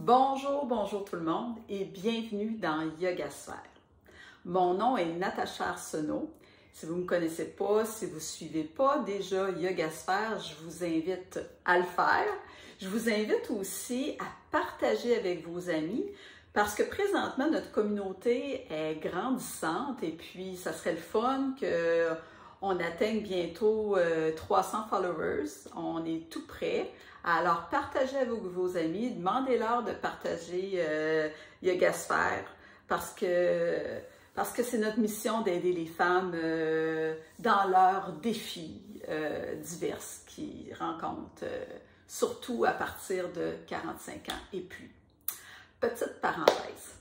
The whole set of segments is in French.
Bonjour, bonjour tout le monde et bienvenue dans Yogasphère. Mon nom est Natacha Arsenault. Si vous ne me connaissez pas, si vous ne suivez pas déjà Yogasphère, je vous invite à le faire. Je vous invite aussi à partager avec vos amis parce que présentement, notre communauté est grandissante et puis ça serait le fun qu'on atteigne bientôt 300 followers. On est tout près. Alors, partagez avec vos amis, demandez-leur de partager Yogasphère parce que c'est notre mission d'aider les femmes dans leurs défis divers qu'ils rencontrent, surtout à partir de 45 ans et plus. Petite parenthèse.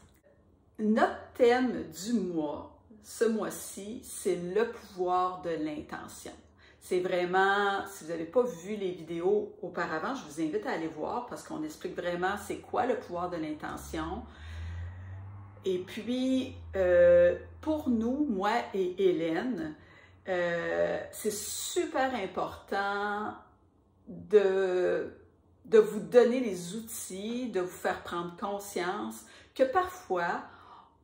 Notre thème du mois, ce mois-ci, c'est le pouvoir de l'intention. C'est vraiment, si vous n'avez pas vu les vidéos auparavant, je vous invite à aller voir parce qu'on explique vraiment c'est quoi le pouvoir de l'intention. Et puis, pour nous, moi et Hélène, c'est super important de vous donner les outils, de vous faire prendre conscience que parfois,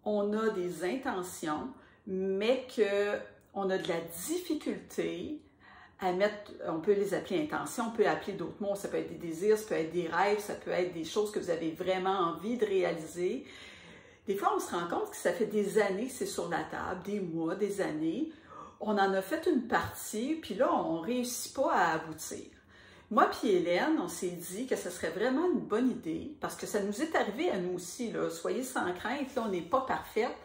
on a des intentions, mais qu'on a de la difficulté à mettre, on peut les appeler intentions, on peut appeler d'autres mots, ça peut être des désirs, ça peut être des rêves, ça peut être des choses que vous avez vraiment envie de réaliser. Des fois, on se rend compte que ça fait des années que c'est sur la table, des mois, des années. On en a fait une partie, puis là, on ne réussit pas à aboutir. Moi puis Hélène, on s'est dit que ce serait vraiment une bonne idée, parce que ça nous est arrivé à nous aussi, là. Soyez sans crainte, là, on n'est pas parfaite.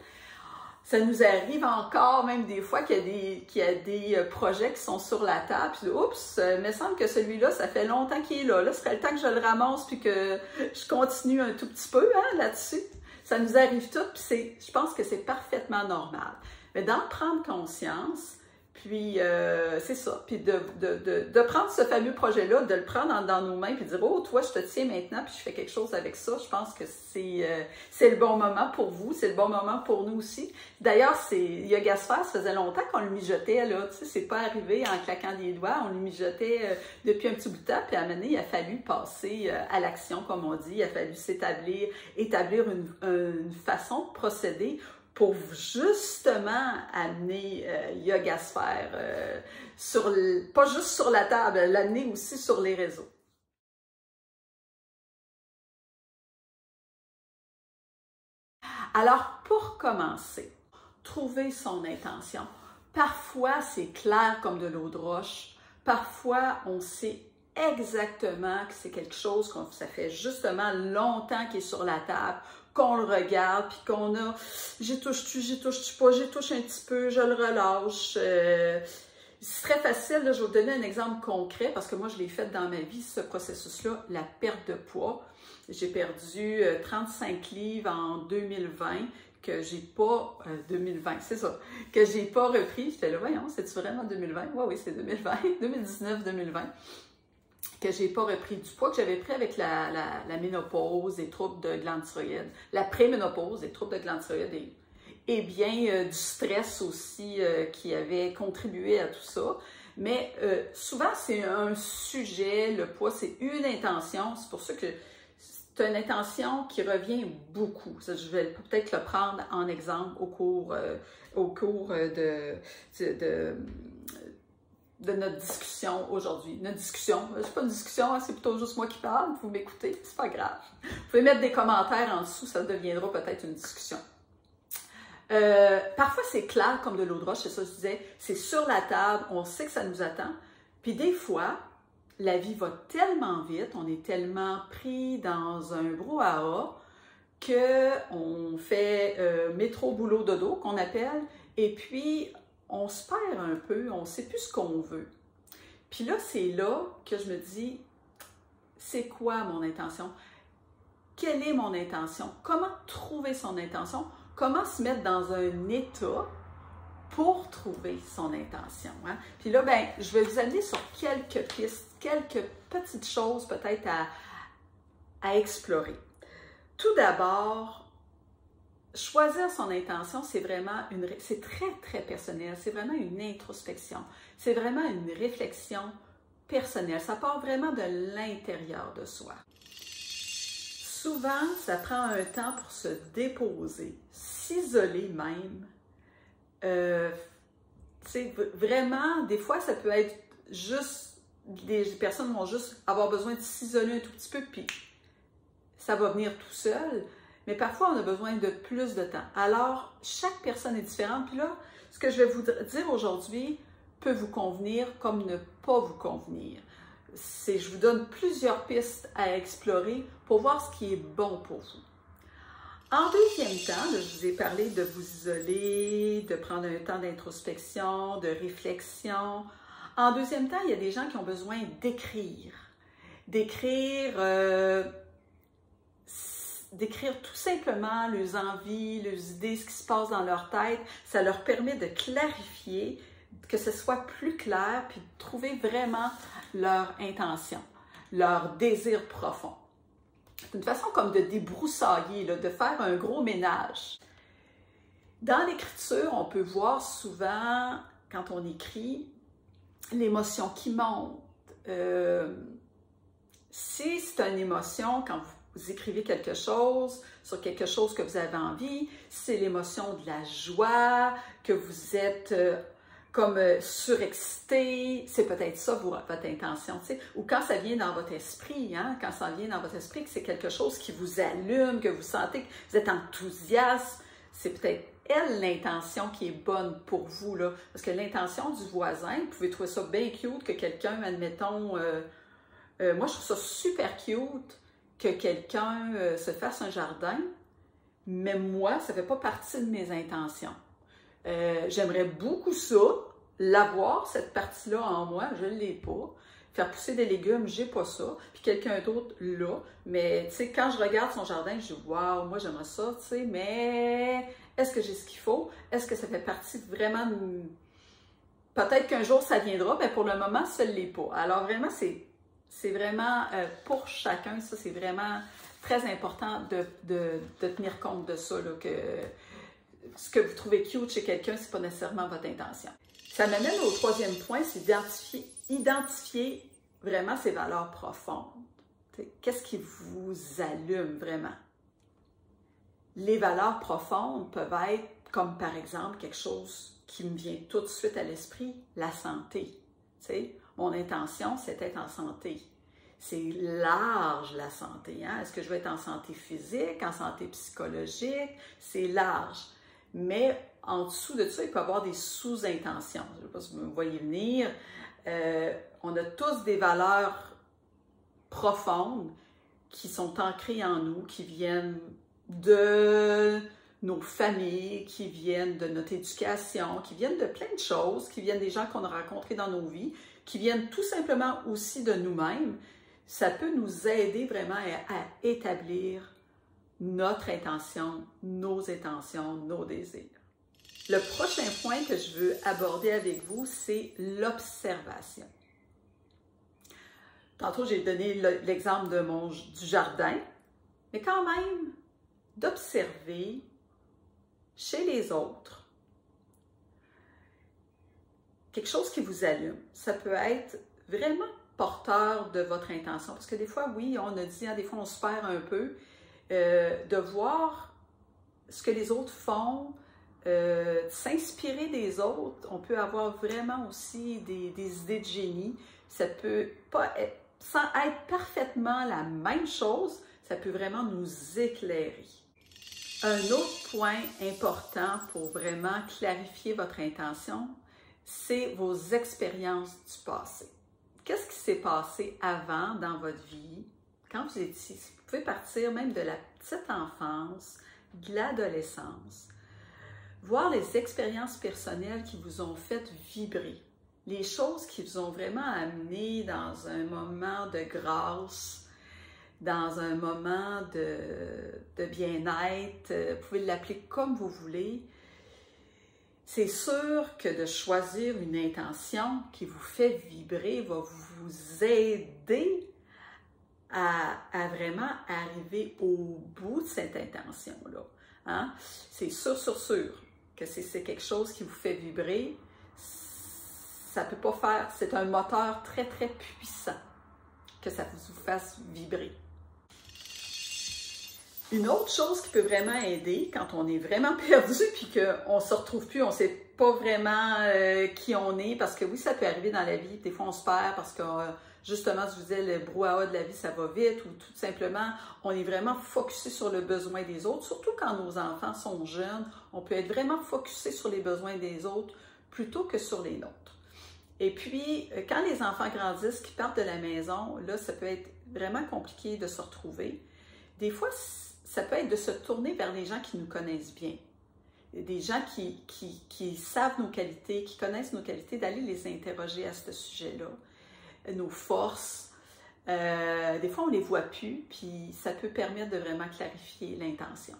Ça nous arrive encore, même des fois, qu'il y a des projets qui sont sur la table, puis oups, il me semble que celui-là, ça fait longtemps qu'il est là. Là, ce serait le temps que je le ramasse, puis que je continue un tout petit peu là-dessus. Ça nous arrive tout, puis je pense que c'est parfaitement normal. Mais d'en prendre conscience, puis c'est ça, puis de prendre ce fameux projet-là, de le prendre dans nos mains, puis de dire « Oh, toi, je te tiens maintenant, puis je fais quelque chose avec ça. » Je pense que c'est le bon moment pour vous, c'est le bon moment pour nous aussi. D'ailleurs, Yogasphère, ça faisait longtemps qu'on le mijotait, là, tu sais, c'est pas arrivé en claquant des doigts, on le mijotait depuis un petit bout de temps, puis à un moment donné, il a fallu passer à l'action, comme on dit, il a fallu établir une façon de procéder pour justement amener Yogasphère pas juste sur la table, l'amener aussi sur les réseaux. Alors, pour commencer, trouver son intention. Parfois, c'est clair comme de l'eau de roche. Parfois, on sait exactement que c'est quelque chose que ça fait justement longtemps qu'il est sur la table, qu'on le regarde, puis qu'on a « j'y touche-tu pas, j'y touche un petit peu, je le relâche ». C'est très facile, là, je vais vous donner un exemple concret parce que moi, je l'ai fait dans ma vie, ce processus-là, la perte de poids. J'ai perdu 35 livres en 2020 que j'ai pas, 2020, c'est ça, que j'ai pas repris. J'étais là, voyons, c'est-tu vraiment 2020? Oui, c'est 2020, 2019-2020. Que j'ai pas repris du poids que j'avais pris avec la ménopause, des troubles de glande thyroïde, la préménopause, des troubles de glande thyroïde et bien du stress aussi qui avait contribué à tout ça. Mais souvent, c'est un sujet, le poids, c'est une intention. C'est pour ça que c'est une intention qui revient beaucoup. Ça, je vais peut-être le prendre en exemple au cours de notre discussion aujourd'hui. Notre discussion, c'est pas une discussion, hein, c'est plutôt juste moi qui parle, vous m'écoutez, c'est pas grave. Vous pouvez mettre des commentaires en dessous, ça deviendra peut-être une discussion. Parfois, c'est clair comme de l'eau de roche, c'est ça que je disais, c'est sur la table, on sait que ça nous attend, puis des fois, la vie va tellement vite, on est tellement pris dans un brouhaha qu'on fait métro, boulot, dodo, qu'on appelle, et puis on se perd un peu, on ne sait plus ce qu'on veut. Puis là, c'est là que je me dis, c'est quoi mon intention? Quelle est mon intention? Comment trouver son intention? Comment se mettre dans un état pour trouver son intention? Hein? Puis là, ben, je vais vous amener sur quelques pistes, quelques petites choses peut-être à explorer. Tout d'abord, choisir son intention, c'est vraiment c'est très, très personnel. C'est vraiment une introspection. C'est vraiment une réflexion personnelle. Ça part vraiment de l'intérieur de soi. Souvent, ça prend un temps pour se déposer, s'isoler même. Vraiment, des fois, ça peut être juste, les personnes vont juste avoir besoin de s'isoler un tout petit peu, puis ça va venir tout seul. Mais parfois, on a besoin de plus de temps. Alors, chaque personne est différente. Puis là, ce que je vais vous dire aujourd'hui peut vous convenir comme ne pas vous convenir. Je vous donne plusieurs pistes à explorer pour voir ce qui est bon pour vous. En deuxième temps, là, je vous ai parlé de vous isoler, de prendre un temps d'introspection, de réflexion. En deuxième temps, il y a des gens qui ont besoin d'écrire. D'écrire tout simplement leurs envies, leurs idées, ce qui se passe dans leur tête. Ça leur permet de clarifier, que ce soit plus clair, puis de trouver vraiment leur intention, leur désir profond. C'est une façon comme de débroussailler, là, de faire un gros ménage. Dans l'écriture, on peut voir souvent, quand on écrit, l'émotion qui monte. Si c'est une émotion, quand vous écrivez quelque chose, sur quelque chose que vous avez envie, c'est l'émotion de la joie, que vous êtes comme surexcité, c'est peut-être ça votre intention, tu sais. Ou quand ça vient dans votre esprit, hein, quand ça vient dans votre esprit, que c'est quelque chose qui vous allume, que vous sentez que vous êtes enthousiaste, c'est peut-être elle l'intention qui est bonne pour vous, là. Parce que l'intention du voisin, vous pouvez trouver ça bien cute que quelqu'un, admettons, moi je trouve ça super cute que quelqu'un se fasse un jardin, mais moi, ça ne fait pas partie de mes intentions. J'aimerais beaucoup ça, l'avoir, cette partie-là en moi, je ne l'ai pas. Faire pousser des légumes, j'ai pas ça. Puis quelqu'un d'autre l'a. Mais tu sais, quand je regarde son jardin, je dis waouh, moi j'aimerais ça, tu sais, mais est-ce que j'ai ce qu'il faut? Est-ce que ça fait partie vraiment de... Peut-être qu'un jour ça viendra, mais pour le moment, ça ne l'est pas. Alors vraiment, c'est vraiment pour chacun, ça c'est vraiment très important de tenir compte de ça, là, que ce que vous trouvez cute chez quelqu'un, ce n'est pas nécessairement votre intention. Ça m'amène au troisième point, c'est identifier vraiment ses valeurs profondes. Qu'est-ce qui vous allume vraiment? Les valeurs profondes peuvent être, comme par exemple, quelque chose qui me vient tout de suite à l'esprit, la santé. T'sais, mon intention, c'est d'être en santé. C'est large, la santé. Hein? Est-ce que je veux être en santé physique, en santé psychologique? C'est large. Mais en dessous de ça, il peut y avoir des sous-intentions. Je ne sais pas si vous me voyez venir. On a tous des valeurs profondes qui sont ancrées en nous, qui viennent de nos familles, qui viennent de notre éducation, qui viennent de plein de choses, qui viennent des gens qu'on a rencontrés dans nos vies, qui viennent tout simplement aussi de nous-mêmes. Ça peut nous aider vraiment à établir notre intention, nos intentions, nos désirs. Le prochain point que je veux aborder avec vous, c'est l'observation. Tantôt, j'ai donné l'exemple du jardin, mais quand même, d'observer chez les autres quelque chose qui vous allume. Ça peut être vraiment porteur de votre intention, parce que des fois, oui, on a dit, hein, des fois, on se perd un peu, de voir ce que les autres font, s'inspirer des autres. On peut avoir vraiment aussi des idées de génie. Ça peut pas être, sans être parfaitement la même chose, ça peut vraiment nous éclairer. Un autre point important pour vraiment clarifier votre intention, c'est vos expériences du passé. Qu'est-ce qui s'est passé avant dans votre vie, quand vous étiez, vous pouvez partir même de la petite enfance, de l'adolescence, voir les expériences personnelles qui vous ont fait vibrer, les choses qui vous ont vraiment amené dans un moment de grâce, dans un moment de bien-être, vous pouvez l'appeler comme vous voulez. C'est sûr que de choisir une intention qui vous fait vibrer va vous aider à vraiment arriver au bout de cette intention-là. Hein? C'est sûr que c'est quelque chose qui vous fait vibrer. Ça peut pas faire, c'est un moteur très, très puissant que ça vous fasse vibrer. Une autre chose qui peut vraiment aider quand on est vraiment perdu puis qu'on ne se retrouve plus, on ne sait pas vraiment qui on est, parce que oui, ça peut arriver dans la vie, des fois on se perd parce que justement, je vous disais, le brouhaha de la vie, ça va vite, ou tout simplement, on est vraiment focusé sur le besoin des autres, surtout quand nos enfants sont jeunes, on peut être vraiment focusé sur les besoins des autres plutôt que sur les nôtres. Et puis, quand les enfants grandissent, qu'ils partent de la maison, là, ça peut être vraiment compliqué de se retrouver. Des fois, ça peut être de se tourner vers les gens qui nous connaissent bien. Des gens qui savent nos qualités, qui connaissent nos qualités, d'aller les interroger à ce sujet-là, nos forces. Des fois, on ne les voit plus, puis ça peut permettre de vraiment clarifier l'intention.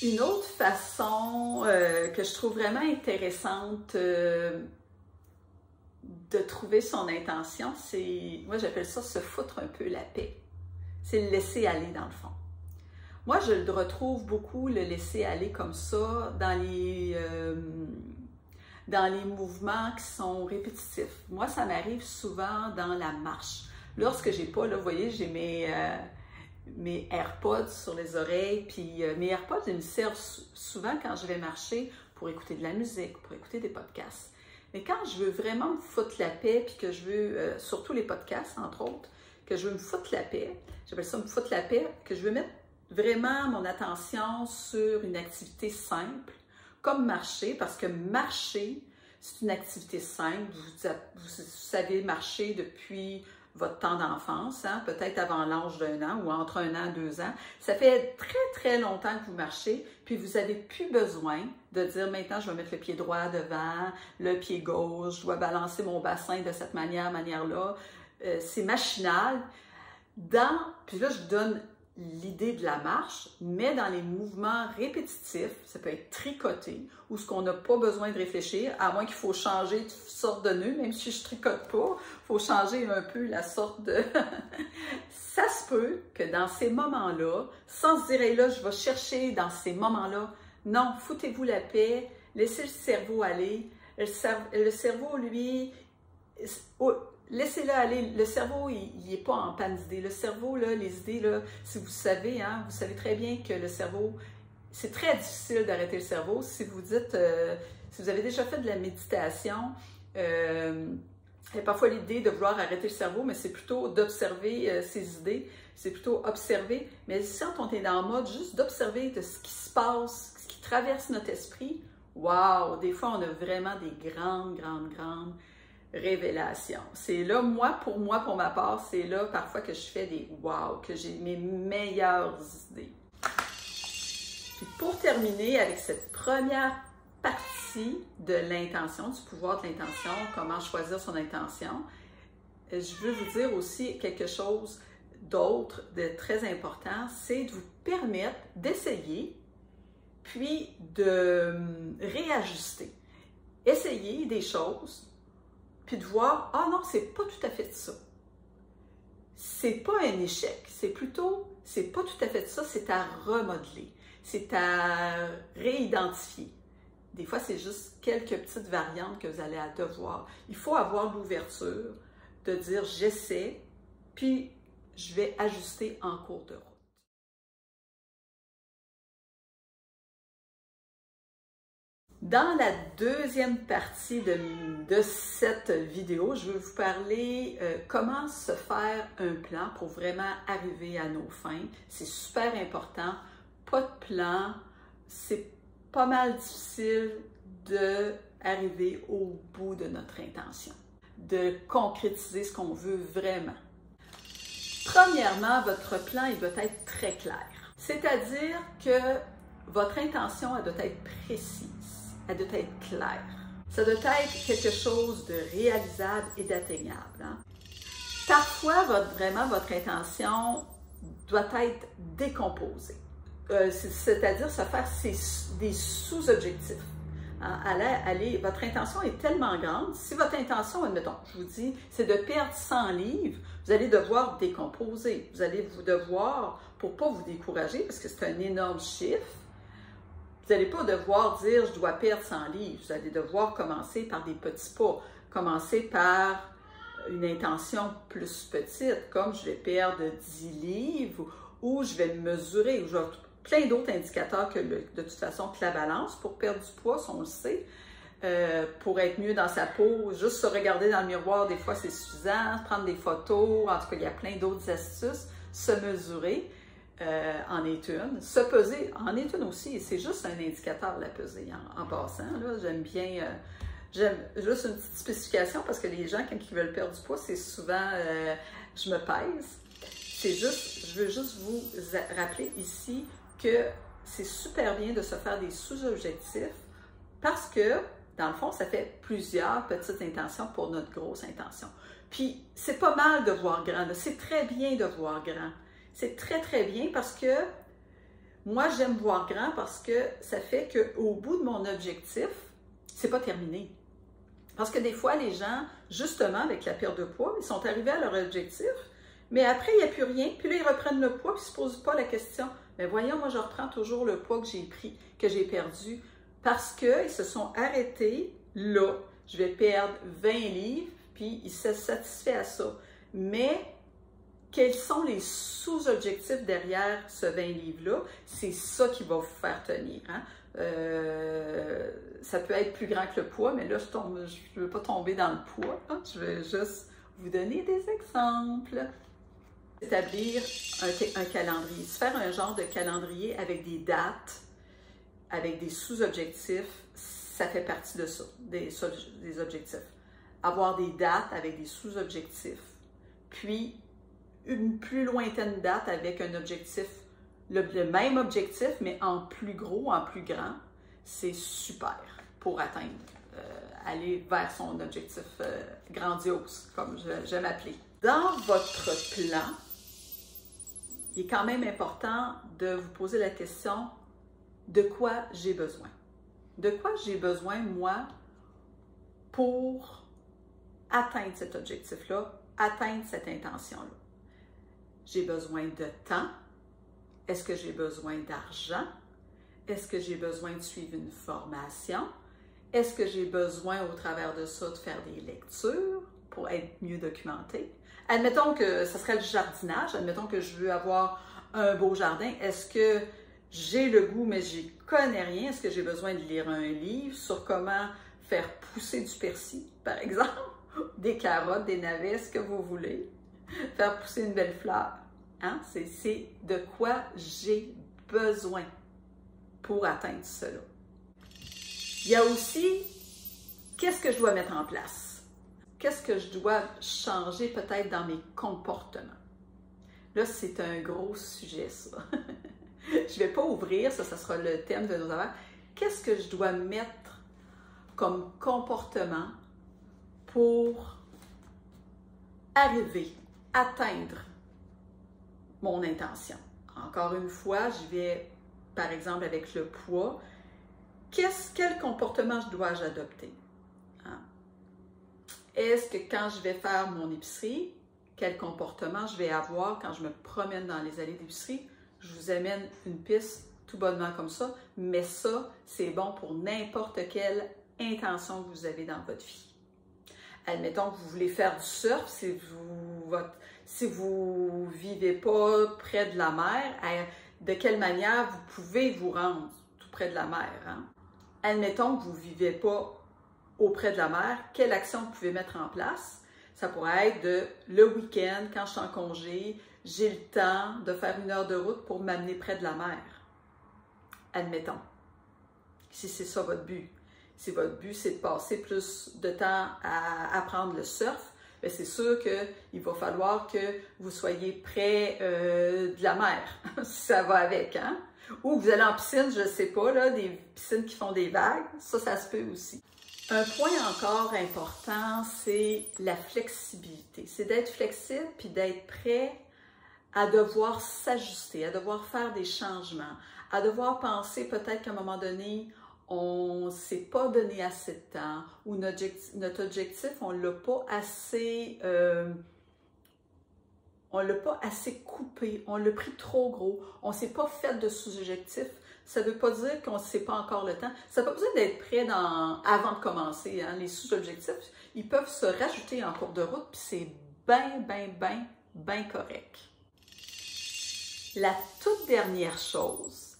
Une autre façon que je trouve vraiment intéressante de trouver son intention, c'est, moi j'appelle ça se foutre un peu la paix. C'est le laisser aller dans le fond. Moi, je le retrouve beaucoup, le laisser aller comme ça, dans les mouvements qui sont répétitifs. Moi, ça m'arrive souvent dans la marche. Lorsque j'ai pas, là, vous voyez, j'ai mes AirPods sur les oreilles, puis mes AirPods, ils me servent souvent quand je vais marcher pour écouter de la musique, pour écouter des podcasts. Mais quand je veux vraiment me foutre la paix, puis que je veux, surtout les podcasts, entre autres, que je veux me foutre la paix, j'appelle ça me foutre la paix, que je veux mettre vraiment mon attention sur une activité simple, comme marcher, parce que marcher, c'est une activité simple. Vous savez marcher depuis votre temps d'enfance, hein, peut-être avant l'âge d'1 an ou entre 1 an et 2 ans. Ça fait très, très longtemps que vous marchez, puis vous n'avez plus besoin de dire maintenant, je vais mettre le pied droit devant, le pied gauche, je dois balancer mon bassin de cette manière-là. C'est machinal. Puis là, je vous donne l'idée de la marche, mais dans les mouvements répétitifs, ça peut être tricoté, ou ce qu'on n'a pas besoin de réfléchir, à moins qu'il faut changer de sorte de nœud, même si je tricote pas, il faut changer un peu la sorte de... Ça se peut que dans ces moments-là, sans se dire, hey, là, je vais chercher dans ces moments-là, non, foutez-vous la paix, laissez le cerveau aller. Le cerveau, lui... Laissez-le aller. Le cerveau, il n'est pas en panne d'idées. Le cerveau, là, les idées, là, si vous savez, hein, vous savez très bien que le cerveau, c'est très difficile d'arrêter le cerveau. Si vous dites, si vous avez déjà fait de la méditation, il y a parfois l'idée de vouloir arrêter le cerveau, mais c'est plutôt d'observer ses idées, c'est plutôt observer. Mais si on est dans le mode juste d'observer de ce qui se passe, ce qui traverse notre esprit, wow! Des fois, on a vraiment des grandes révélation. C'est là, pour ma part, c'est là parfois que je fais des wow, que j'ai mes meilleures idées. Puis pour terminer avec cette première partie de l'intention, du pouvoir de l'intention, comment choisir son intention, je veux vous dire aussi quelque chose d'autre de très important, c'est de vous permettre d'essayer, puis de réajuster. Essayez des choses, puis de voir, ah non, c'est pas tout à fait ça. C'est pas un échec, c'est plutôt, c'est pas tout à fait ça, c'est à remodeler, c'est à réidentifier. Des fois, c'est juste quelques petites variantes que vous allez devoir. Il faut avoir l'ouverture de dire, j'essaie, puis je vais ajuster en cours de route. Dans la deuxième partie de cette vidéo, je vais vous parler comment se faire un plan pour vraiment arriver à nos fins. C'est super important. Pas de plan, c'est pas mal difficile d'arriver au bout de notre intention, de concrétiser ce qu'on veut vraiment. Premièrement, votre plan, il doit être très clair. C'est-à-dire que votre intention, elle doit être précise. Elle doit être claire. Ça doit être quelque chose de réalisable et d'atteignable. Hein? Parfois, vraiment, votre intention doit être décomposée. C'est-à-dire se faire des sous-objectifs. Hein? Votre intention est tellement grande. Si votre intention, admettons, je vous dis, c'est de perdre 100 livres, vous allez devoir décomposer. Vous allez devoir, pour ne pas vous décourager, parce que c'est un énorme chiffre, vous n'allez pas devoir dire « je dois perdre 100 livres ». Vous allez devoir commencer par des petits pas. Commencer par une intention plus petite, comme je vais perdre 10 livres ou je vais me mesurer, ou je vais plein d'autres indicateurs que de toute façon que la balance pour perdre du poids, si on le sait. Pour être mieux dans sa peau, juste se regarder dans le miroir, des fois c'est suffisant, prendre des photos, en tout cas il y a plein d'autres astuces, se mesurer en est une, se peser en est une aussi, c'est juste un indicateur la pesée en passant, j'aime bien, j'aime juste une petite spécification parce que les gens quand ils veulent perdre du poids, c'est souvent je me pèse, c'est juste, je veux juste vous rappeler ici que c'est super bien de se faire des sous-objectifs parce que dans le fond, ça fait plusieurs petites intentions pour notre grosse intention. Puis, c'est pas mal de voir grand. C'est très bien de voir grand. C'est très, très bien parce que moi, j'aime voir grand parce que ça fait qu'au bout de mon objectif, c'est pas terminé. Parce que des fois, les gens, justement, avec la perte de poids, ils sont arrivés à leur objectif, mais après, il n'y a plus rien. Puis là, ils reprennent le poids, puis ils ne se posent pas la question. Mais voyons, moi, je reprends toujours le poids que j'ai pris, que j'ai perdu. Parce qu'ils se sont arrêtés là, je vais perdre 20 livres, puis ils se satisfait à ça. Mais quels sont les sous-objectifs derrière ce 20 livres-là? C'est ça qui va vous faire tenir. Hein? Ça peut être plus grand que le poids, mais là, je ne veux pas tomber dans le poids. Hein? Je vais juste vous donner des exemples. Établir un calendrier, se faire un genre de calendrier avec des dates, avec des sous-objectifs, ça fait partie de ça, des objectifs. Avoir des dates avec des sous-objectifs, puis une plus lointaine date avec un objectif, le même objectif, mais en plus gros, en plus grand, c'est super pour atteindre, aller vers son objectif grandiose, comme j'aime appeler. Dans votre plan, il est quand même important de vous poser la question de quoi j'ai besoin. De quoi j'ai besoin, moi, pour atteindre cet objectif-là, atteindre cette intention-là. J'ai besoin de temps. Est-ce que j'ai besoin d'argent? Est-ce que j'ai besoin de suivre une formation? Est-ce que j'ai besoin, au travers de ça, de faire des lectures pour être mieux documenté? Admettons que ce serait le jardinage. Admettons que je veux avoir un beau jardin. Est-ce que j'ai le goût, mais je n'y connais rien? Est-ce que j'ai besoin de lire un livre sur comment faire pousser du persil, par exemple? Des carottes, des navets, ce que vous voulez. Faire pousser une belle fleur. Hein? C'est de quoi j'ai besoin pour atteindre cela. Il y a aussi, qu'est-ce que je dois mettre en place? Qu'est-ce que je dois changer peut-être dans mes comportements? Là, c'est un gros sujet, ça. Je ne vais pas ouvrir, ça sera le thème de nos affaires. Qu'est-ce que je dois mettre comme comportement pour arriver, atteindre mon intention? Encore une fois, je vais, par exemple, avec le poids. Quel comportement dois-je adopter? Hein? Est-ce que quand je vais faire mon épicerie, quel comportement je vais avoir quand je me promène dans les allées d'épicerie? Je vous amène une piste tout bonnement comme ça, mais ça, c'est bon pour n'importe quelle intention que vous avez dans votre vie. Admettons que vous voulez faire du surf, si vous vivez pas près de la mer, de quelle manière vous pouvez vous rendre tout près de la mer? Hein? Admettons que vous ne vivez pas auprès de la mer, quelle action vous pouvez mettre en place? Ça pourrait être le week-end, quand je suis en congé, j'ai le temps de faire 1 heure de route pour m'amener près de la mer. Admettons, si c'est ça votre but. Si votre but, c'est de passer plus de temps à apprendre le surf, c'est sûr qu'il va falloir que vous soyez près de la mer, si ça va avec. Hein? Ou vous allez en piscine, je ne sais pas, là, des piscines qui font des vagues, ça se peut aussi. Un point encore important, c'est la flexibilité. C'est d'être flexible puis d'être prêt à devoir s'ajuster, à devoir faire des changements, à devoir penser peut-être qu'à un moment donné, on ne s'est pas donné assez de temps ou notre objectif, on ne l'a pas assez, on ne l'a pas assez coupé, on l'a pris trop gros, on ne s'est pas fait de sous-objectifs. Ça ne veut pas dire qu'on ne sait pas encore le temps. Ça n'a pas besoin d'être prêt avant de commencer. Hein. Les sous-objectifs, ils peuvent se rajouter en cours de route, puis c'est bien correct. La toute dernière chose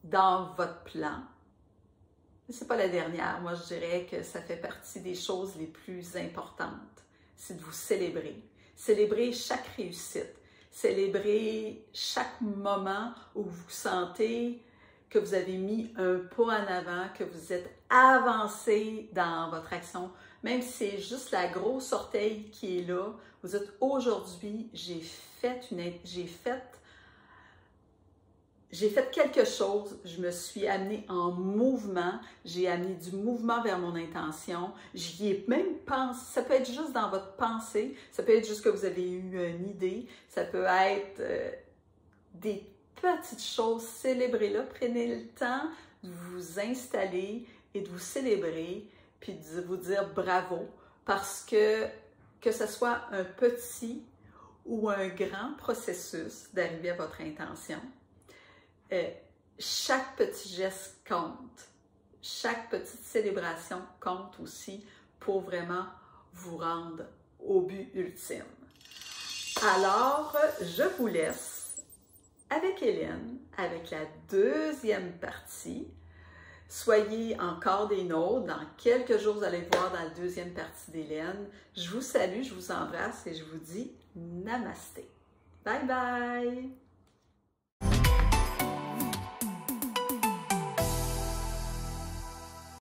dans votre plan, c'est pas la dernière, moi je dirais que ça fait partie des choses les plus importantes, c'est de vous célébrer. Célébrer chaque réussite, célébrer chaque moment où vous vous sentez que vous avez mis un pas en avant, que vous êtes avancé dans votre action, même si c'est juste la grosse orteil qui est là, vous dites aujourd'hui, j'ai fait quelque chose, je me suis amenée en mouvement, j'ai amené du mouvement vers mon intention, j'y ai même pensé, ça peut être juste dans votre pensée, ça peut être juste que vous avez eu une idée, ça peut être des petites choses, célébrez-la, prenez le temps de vous installer et de vous célébrer, puis de vous dire bravo, parce que ce soit un petit ou un grand processus d'arriver à votre intention, chaque petit geste compte, chaque petite célébration compte aussi pour vraiment vous rendre au but ultime. Alors, je vous laisse avec Hélène, avec la deuxième partie. Soyez encore des nôtres. Dans quelques jours, vous allez voir dans la deuxième partie d'Hélène. Je vous salue, je vous embrasse et je vous dis namasté. Bye bye!